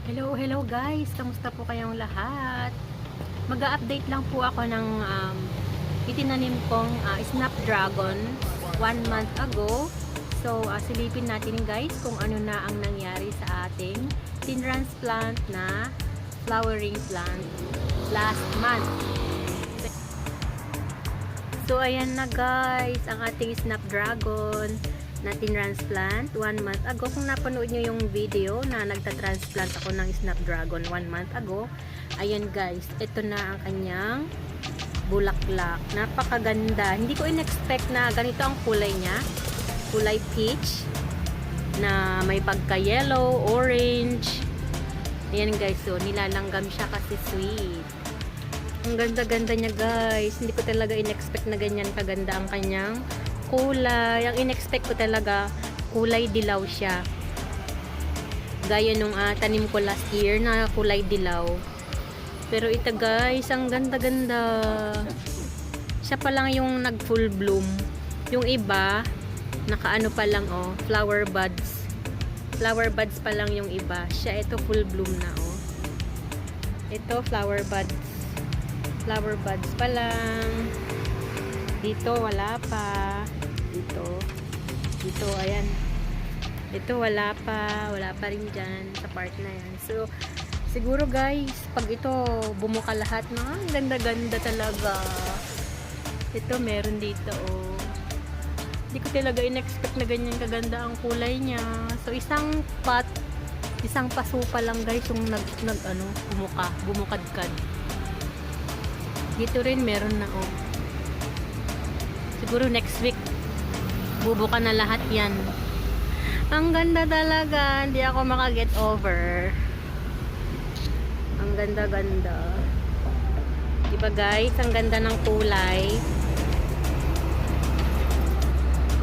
Hello guys! Kamusta po kayong lahat? Mag-a-update lang po ako ng itinanim kong snapdragon 1 month ago. So, silipin natin guys kung ano na ang nangyari sa ating tinransplant na flowering plant last month. So, ayan na guys, ang ating snapdragon na tinransplant 1 month ago. Kung napanood nyo yung video na nagta-transplant ako ng snapdragon 1 month ago, ayan guys, ito na ang kanyang bulaklak. Napakaganda. Hindi ko in-expect na ganito ang kulay niya. Kulay peach na may pagka-yellow, orange. Ayan guys, so nilalanggam siya kasi sweet. Ang ganda-ganda niya guys. Hindi ko talaga in-expect na ganyan kaganda ang kanyang kulay. Ang in-expect ko talaga kulay dilaw siya. Gaya nung tanim ko last year na kulay dilaw. Pero ito guys, ang ganda-ganda. Siya pa lang yung nag full bloom. Yung iba, nakaano pa lang flower buds. Flower buds pa lang yung iba. Siya ito full bloom na Ito flower buds. Flower buds pa lang. Dito wala pa. Dito ayan. Ito wala pa rin dyan sa part na yan. So siguro guys, pag ito bumuka lahat na, ganda-ganda talaga. Ito meron dito Hindi ko talaga in-expect na ganyan kaganda ang kulay niya. So isang paso pa lang guys yung bumukadkad. Dito rin meron na siguro next week bubuka na lahat yan. Ang ganda talaga, hindi ako maka-get over. Ang ganda-ganda. Diba guys, ang ganda ng kulay.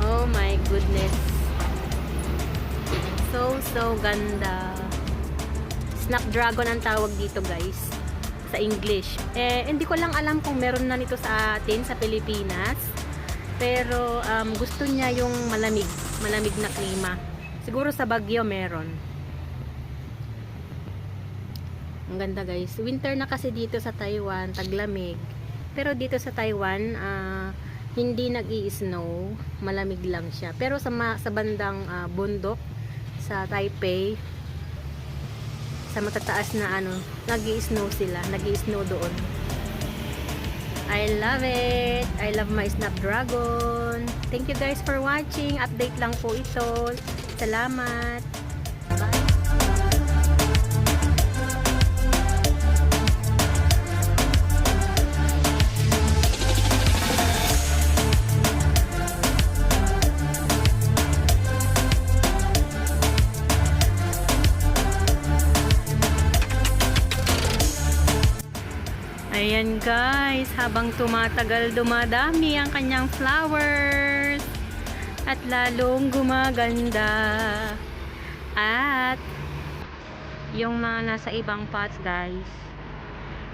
Oh my goodness. So ganda. Snapdragon ang tawag dito guys sa English. Hindi ko lang alam kung meron na nito sa atin sa Pilipinas. Pero gusto niya yung malamig na klima. Siguro sa Baguio meron. Ang ganda guys. Winter na kasi dito sa Taiwan, taglamig. Pero dito sa Taiwan, hindi nag-i-snow, malamig lang siya. Pero sa bandang bundok sa Taipei, sa matataas na nag-i-snow sila, nag-i-snow doon. I love it. I love my snapdragon. Thank you guys for watching. Update lang po ito. Salamat. Bye. Ayan guys, habang tumatagal dumadami ang kanyang flowers at lalong gumaganda. At yung mga nasa ibang pots guys,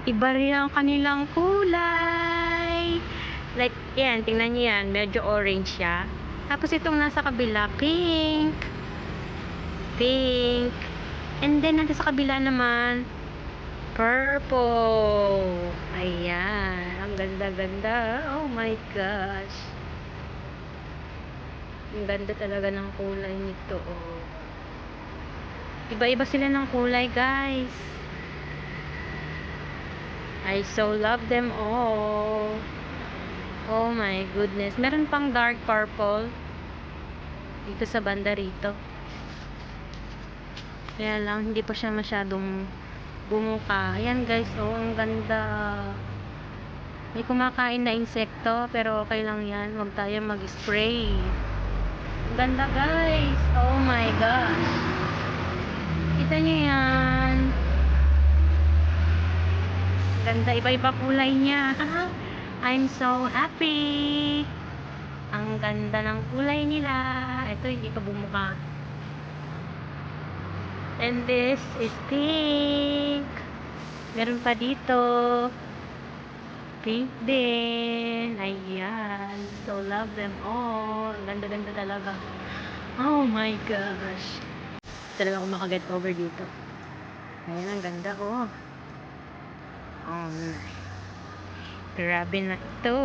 iba rin ang kanilang kulay. Like yan, tingnan niyo yan, medyo orange siya. Tapos itong nasa kabila, pink. And then nandito sa kabila naman, purple. Ayan. Ang ganda-ganda. Oh my gosh. Ang ganda talaga ng kulay nito. Iba-iba sila ng kulay, guys. I so love them all. Oh my goodness. Meron pang dark purple dito sa banda rito. Kaya lang, hindi pa siya masyadong bumuka. Ayan guys, ang ganda. May kumakain na insekto, pero okay lang yan. Huwag tayo mag-spray. Ganda guys. Oh my gosh. Kita nyo yan. Ganda, iba-iba kulay niya. I'm so happy. Ang ganda ng kulay nila. Ito, hindi pa bumuka. And this is pink. Meron pa dito. Pink din. Ayan. So love them all. Ganda-ganda talaga. Oh my gosh. Talaga akong makaget over dito. Ayan, ang ganda, oh. Oh, grabe na ito.